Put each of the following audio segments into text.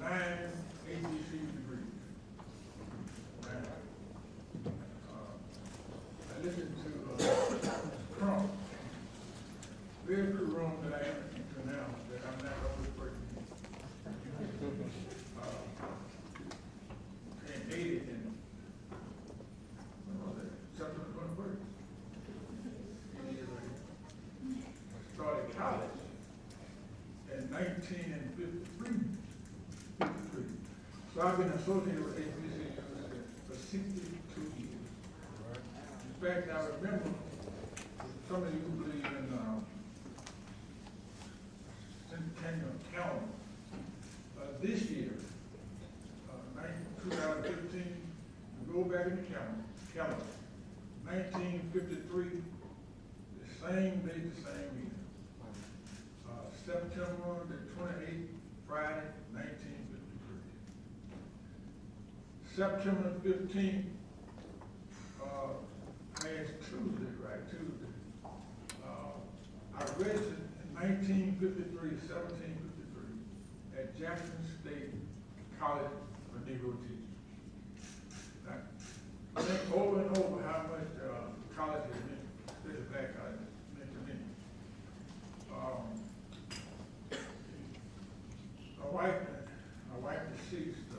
9 HBCU degrees. And, I listened to Trump, very true room that I am to announce that I'm not always working. And 80 and September 21st. Started college in 1953. So I've been associated with HBCU for 62 years. In fact, I remember some of you who believe in centennial calendar. This year, 2015, we go back in the calendar. 1953, the same day, the same year. September the 28th, Friday, 1953. September 15th, last Tuesday, right, Tuesday. I registered in 1953, 1753, at Jackson State College for Negro Teachers. I think over and over how much college has meant, especially black college, meant to me. My wife deceased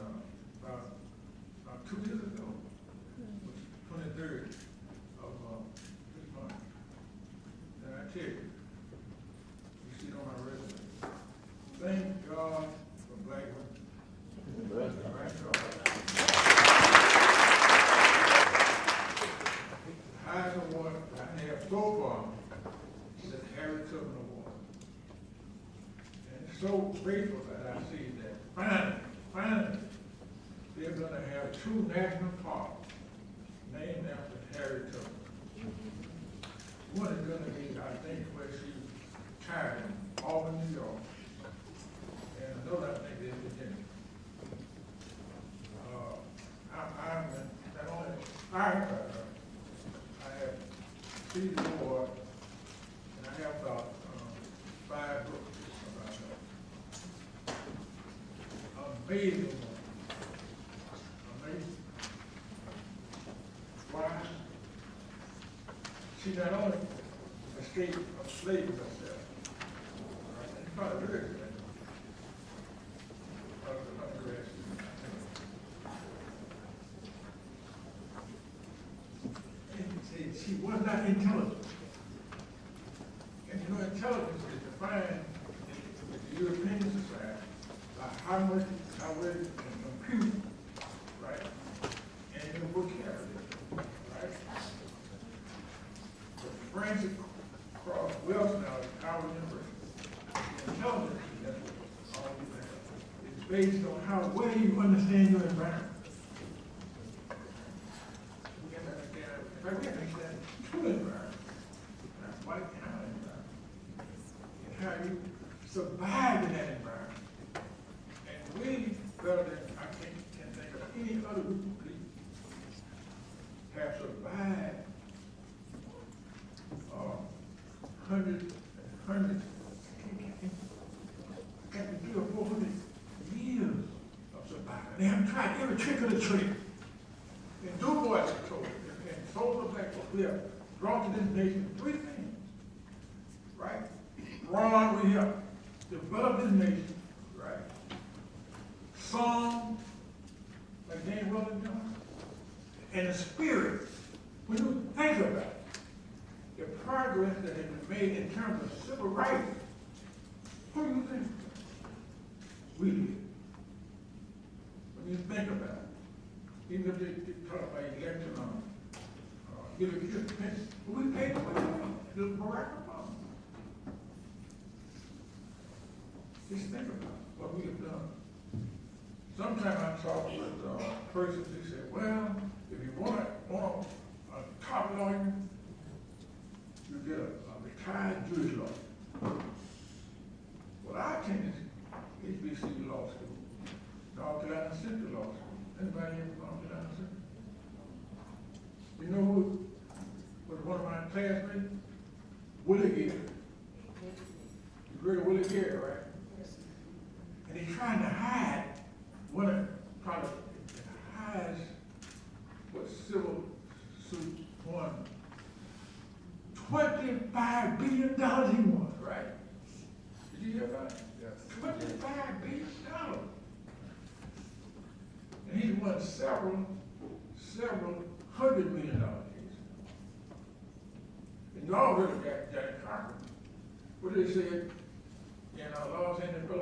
about 2 years ago, was 23rd of this month. And I tell you, you see it on my resume. Thank God for black women. Right? Highest award I have so far is the Harry Tubman Award. And so grateful that I see that finally, they're going to have 2 national parks named after Harry Tubman. One is going to be, I think, where she retired in Albany, New York. And another, I think, is Virginia. I'm not only inspired by her, I have received the award, and I have about 5 books about her. Amazing woman. Amazing. Why? She not only escaped of slavery herself, right? And probably heard that. She was not intelligent. And you know, intelligence is defined in the European society by how well you can compute, right? And your vocabulary, right? But Francis Cross Wells now at Howard University. Intelligence, that's what all we think of. It's based on how well you understand your environment. We have to understand, in fact, we have to understand true environment, not white collar environment, and how you survive in that environment. And we, better than I can think of any other group of people, have survived hundreds and hundreds, got to 300 or 400 years of survival. They have tried every trick of the trade. And Du Bois told it, and Souls of Black folks, we have brought to this nation 3 things, right? Ron, we have developed this nation, right? Song, like James Weldon Johnson, and the spirit. When you think about it, the progress that has been made in terms of civil rights, who do you think? We did. When you think about it, even if they talk about election on Hillary Clinton, we paid the way to Barack Obama. Just think about what we have done. Sometimes I talk with persons who say, well, if you want a top lawyer, you get a retired Jewish lawyer. Well, I attended HBCU Law School, North Carolina Central Law School. Anybody here from North Carolina Central? You know who was one of my classmates? Willie Gary. You heard of Willie Gary, right? And he's trying to hide $5 billion he won, right? Did you hear about it? Yes. $25 billion. And he's won several $100 million cases. And you all heard of Jack Carter. What did they say in Los Angeles, the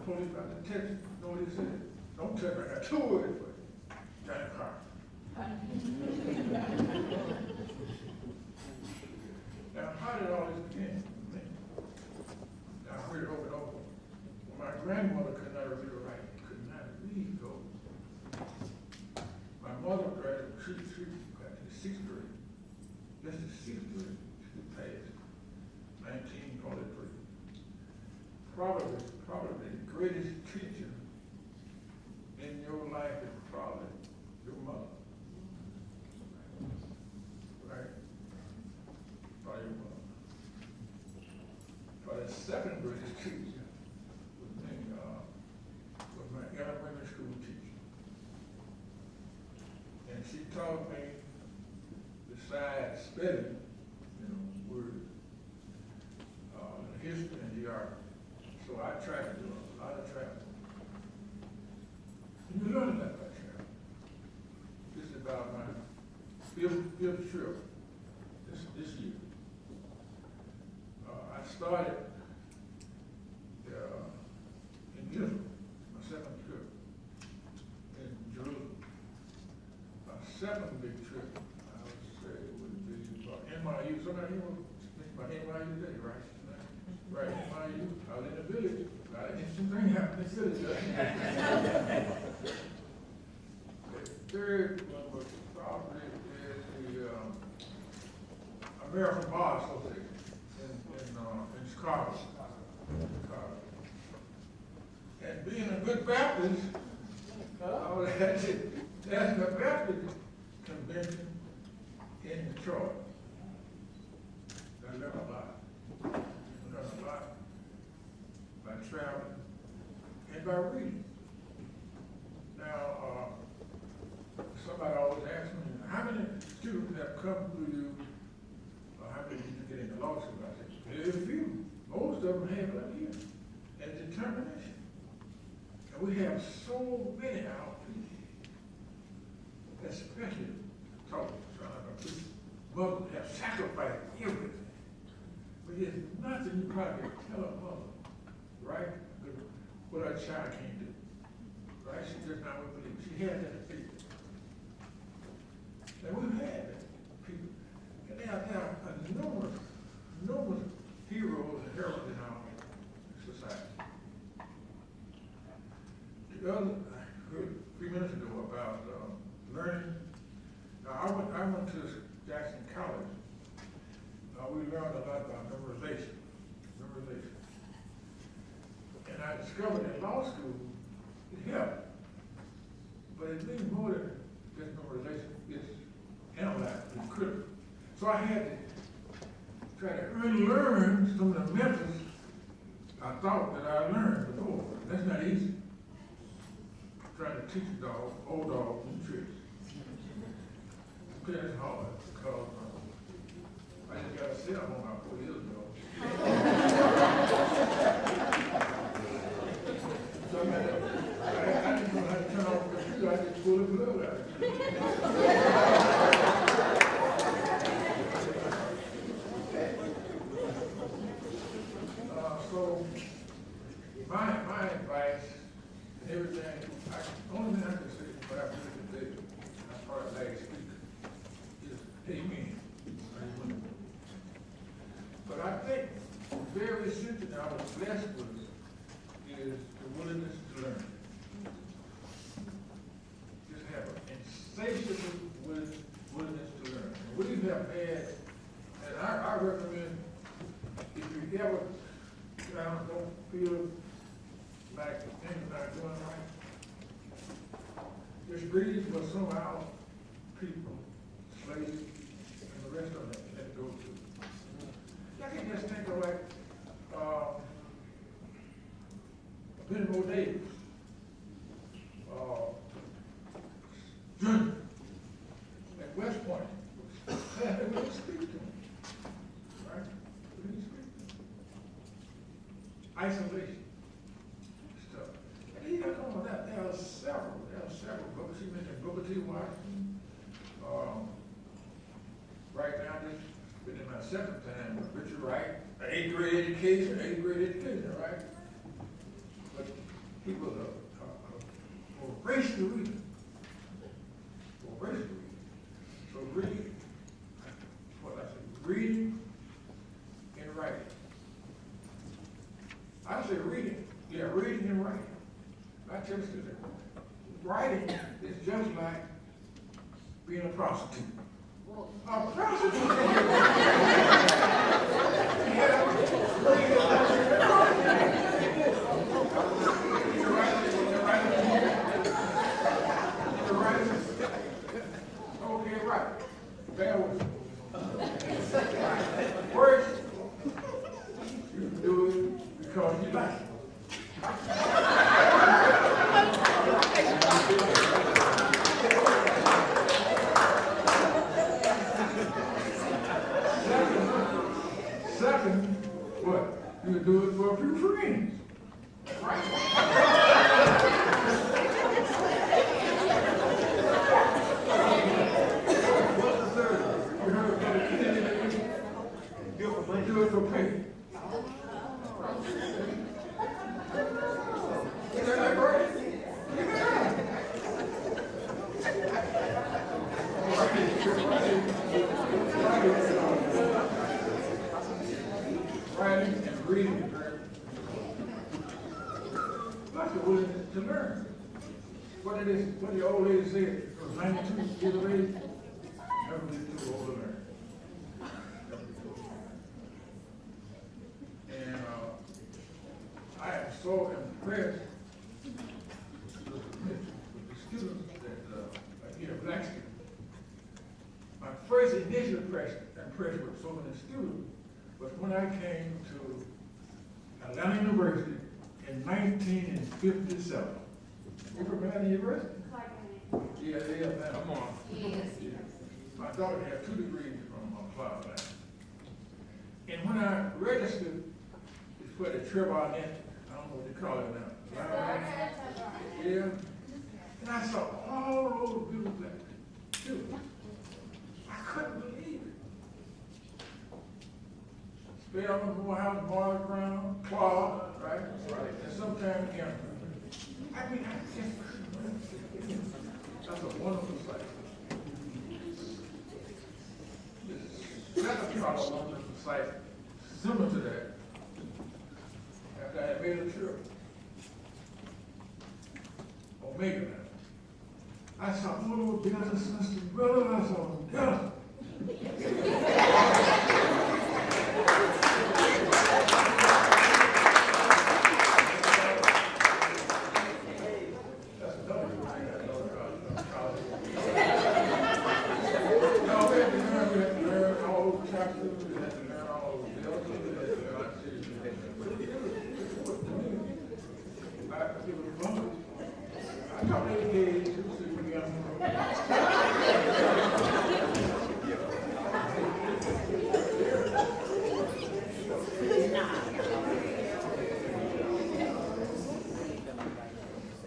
police about to touch him? You know what he said? Don't touch me, I got 2 words for you. Jack Carter. Now, how did all this begin? I heard it over and over. When my grandmother could not read or write, could not read, though. My mother graduated, she got to the 6th grade. That's the 6th grade. She passed 1923. Probably the greatest teacher in your life is probably your mother. Right? Probably your mother. But the 2nd greatest teacher was my elementary school teacher. And she taught me, besides spelling, words, history and geography. So I tried to do a lot of travel. And you learn that by travel. This is about my fifth trip this year. I started in Israel, my 2nd trip in Jerusalem. My 2nd big trip, I would say, would be NYU. Somebody here will think about NYU today, right? Right, NYU. I was in the village. A lot of interesting things happened in the village. The 3rd one was probably the American Bar Association in Chicago. And being a good Baptist, I was at the National Baptist Convention in Detroit. I learned a lot. By traveling and by reading. Now, somebody always asks me, how many students have come through you, or how many did you get into law school? I said, very few. Most of them have it here, and determination. And we have so many out there, especially talking about people. Mothers have sacrificed everything. But there's nothing you probably can tell a mother, right? What her child can't do, right? She just not would believe. She had that people. And we've had that people. And there are numerous heroes and heroines in our society. The other, I heard 3 minutes ago about learning. Now, I went to Jackson College. We learned a lot about memorization. And I discovered in law school, it helped. But it means more than just memorization. It's analyzed, it's critical. So I had to try to unlearn some of the methods I thought that I learned before. That's not easy. Trying to teach a dog, old dog, new tricks. Okay, that's hard because I just got to sit on about 4 years ago. So I didn't know how to turn off the computer. I just pulled the plug out. So my advice and everything, only thing I can say is what I really did, I started last week, is amen. But I think very essential that I was blessed with is the willingness to learn. Just have an insatiable willingness to learn. And we have had, and I recommend, if you ever don't feel like things are not going right, just read what some of our people, slaves, and the rest of them let go to. I can just think of like Benjamin Davis, Junior, at West Point. They would speak to him, right? Washington. Right now, this been in my second time with Richard Wright, an eighth grade education, right? But he was a voracious reader. So reading, reading and writing. I say reading, reading and writing. I tell you that writing is just like being a prostitute. A prostitute. Okay, right. Bear with me. First, you do it because you like it. Second, what? You do it for a few friends. Right? What's the third? You heard about it. Do it for pay. Is that right? Writing and reading is very like the willingness to learn. What the old lady said, it was 92 years of age, never be too old to learn. And I am so impressed with the students that here at Blackston. My first initial impression with so many students was when I came to Atlanta University in 1957. You from Atlanta University? Yeah, Atlanta. Come on. Yes. Yeah. My daughter had 2 degrees from Cloud Atlanta. And when I registered for the Trebarnet, I don't know what they call it now. Yeah. And I saw all those beautiful black students. I couldn't believe it. Spelman, Morehouse, Marley Brown, Claude, right? Right. And sometimes Cameron. I mean, I just couldn't believe it. That's a wonderful sight. That's a wonderful sight similar to that. After I had made a trip, Omega now. I saw all those brothers and sisters, brothers, I saw them together. That's another thing I know about college. No, we had to learn all those chapters, we had to learn all those bills, we had to learn it was fun. I taught every day too, so we got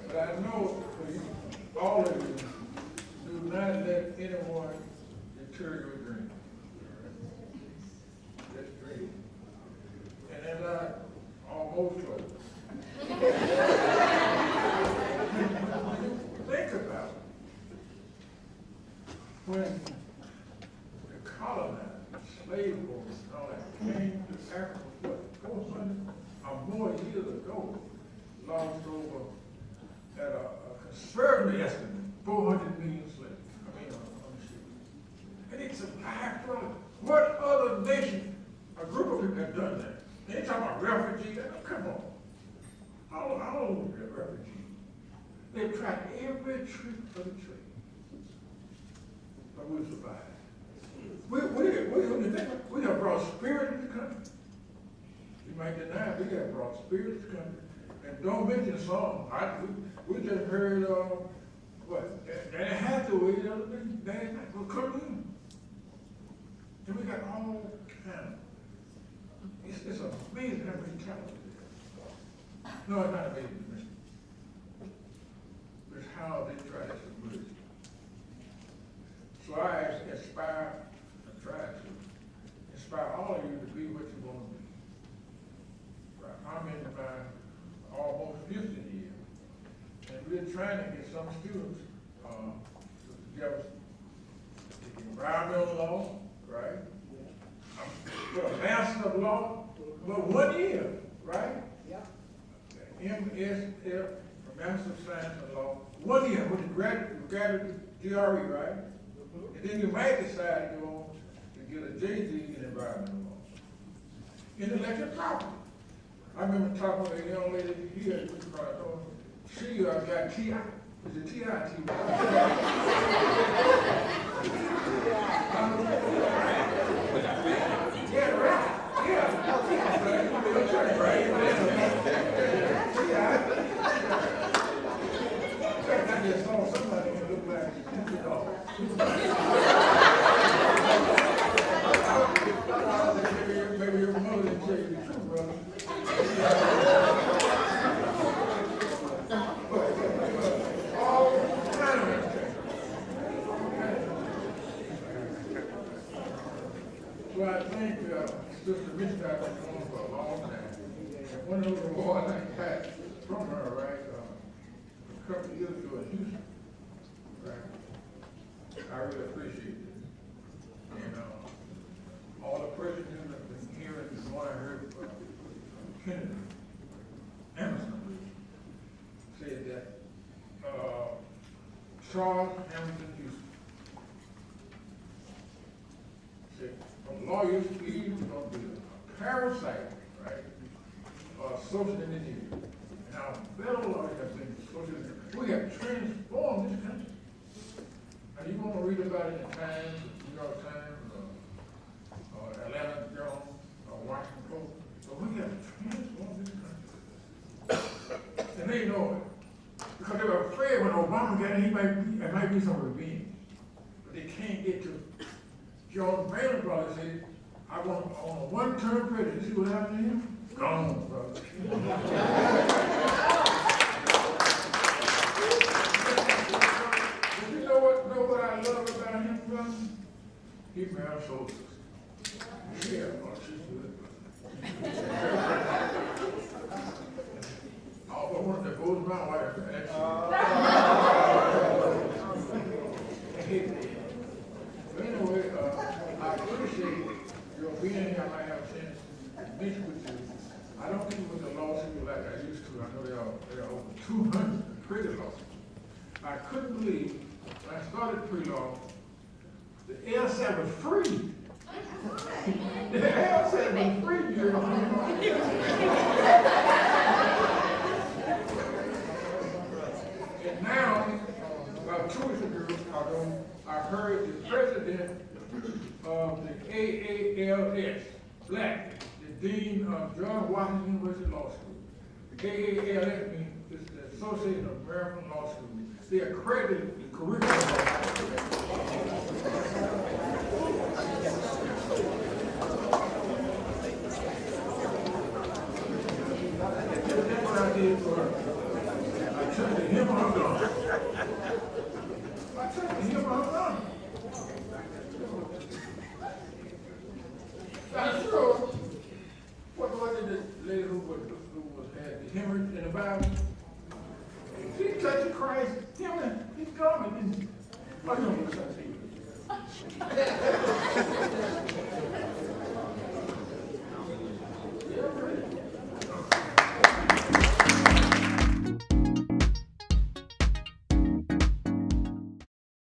but I know all of you do not let anyone deter your dream. Just dream. And as I almost close, think about it. When the colonized slave owners and all that came to Africa, what, 400 or more years ago, lost over at a conservative estimate, 400 million slaves. I mean, on the ship. And it's a byproduct. What other nation, a group of people have done that? They talk about refugees. Come on. All over refugees. They've tried every trick of the trade. But we survived. We have brought spirit to the country. You might deny it, we have brought spirit to the country. And don't mention song. We just heard, what? Danny Hathaway the other day, Danny Hathaway, cartoon. And we got all kinds. It's amazing how many talents there. No, it's not amazing. It's how they try to submerge. we're trying to get some students, together, environmental law, right? For a master of law, but 1 year, right? Yep. MSF, for Master of Science and Law, 1 year with the graduate GRE, right? And then you might decide to go on to get a JD in environmental law. Intellectual property. I remember talking to a young lady here at this car, she got TI. Is it TI? Yeah, right. Yeah. Right. I just saw somebody who looked like maybe your mother didn't tell you the truth, brother. All kind of so I think Sister Rich got been going for a long time. And one of those awards I got from her, right, a couple of years ago in Houston, right? I really appreciate it. And all the questions that I've been hearing, the one I heard from Kennedy Emerson said that Charles Hamilton Houston said, from lawyers, he's going to be a parasite, right, or social engineer. And our federal lawyers have been social engineers. We have transformed this country. And you want to read about it in Times, New York Times, or Atlanta Journal, or Washington Post. So we have transformed this country. And they know it. Because they were afraid when Obama got in, it might be some revenge. But they can't get to it. George Bailey brother said, I want a one-term president. See what happened to him? Gone, brother. But you know what I love about him, brother? He married a soul sister. Yeah, oh, she's good. Oh, but one that goes my wife, But anyway, I appreciate your being here. I might have a chance to meet with you. I don't think with the lawsuit like I used to. I know there are over 200 pretty lawsuits. I couldn't believe when I started pre-law, the LSAT was free. The LSAT was free. And now, about 2 weeks ago, I heard the president of the AALS, Black, the dean of George Washington University Law School. The AALS means it's the Association of American Law Schools. They accredit the curriculum. That's what I did for her. I took the him on her. I took the him on her.